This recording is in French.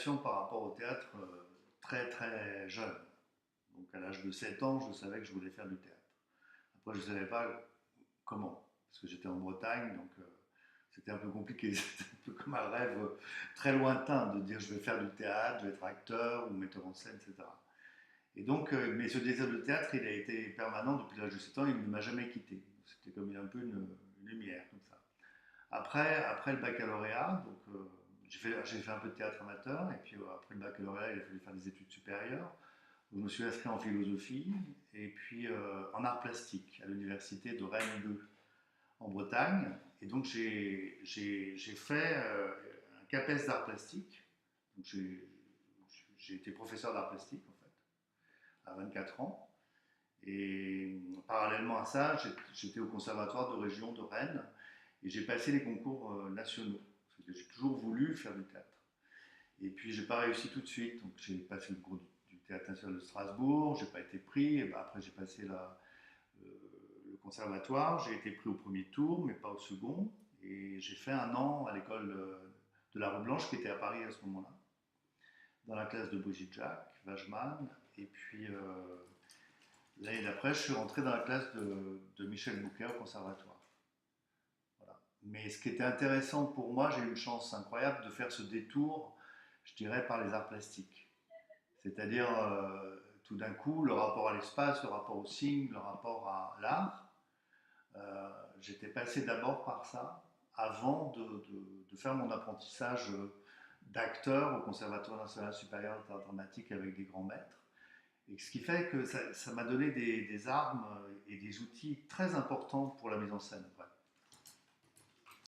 vocation par rapport au théâtre très très jeune. Donc à l'âge de 7 ans, je savais que je voulais faire du théâtre. Après, je ne savais pas comment, parce que j'étais en Bretagne, donc c'était un peu compliqué. C'était un peu comme un rêve très lointain de dire je vais faire du théâtre, je vais être acteur ou metteur en scène, etc. Et donc, mais ce désir de théâtre, il a été permanent depuis l'âge de 7 ans, il ne m'a jamais quitté. C'était comme un peu une lumière, comme ça. Après le baccalauréat, donc, j'ai fait un peu de théâtre amateur, et puis après le baccalauréat, il a fallu faire des études supérieures. Donc, je me suis inscrit en philosophie, et puis en art plastique, à l'université de Rennes 2, en Bretagne. Et donc, j'ai fait un CAPES d'art plastique. Donc, j'ai été professeur d'art plastique, en fait, à 24 ans. Et parallèlement à ça, j'étais au conservatoire de région de Rennes et j'ai passé les concours nationaux. Parce que j'ai toujours voulu faire du théâtre. Et puis j'ai pas réussi tout de suite. Donc j'ai passé le concours du Théâtre national de Strasbourg, j'ai pas été pris. Et ben, après j'ai passé euh, le conservatoire, j'ai été pris au premier tour, mais pas au second. Et j'ai fait un an à l'école de la Rue Blanche qui était à Paris à ce moment-là, dans la classe de Brigitte Jacques, Wageman. Et puis l'année d'après, je suis rentré dans la classe de Michel Bouquet au conservatoire. Voilà. Mais ce qui était intéressant pour moi, j'ai eu une chance incroyable de faire ce détour, je dirais, par les arts plastiques. C'est-à-dire, tout d'un coup, le rapport à l'espace, le rapport au signe, le rapport à l'art. J'étais passé d'abord par ça, avant de faire mon apprentissage d'acteur au Conservatoire national supérieur d'art dramatique avec des grands maîtres. Et ce qui fait que ça m'a donné des armes et des outils très importants pour la mise en scène. Ouais.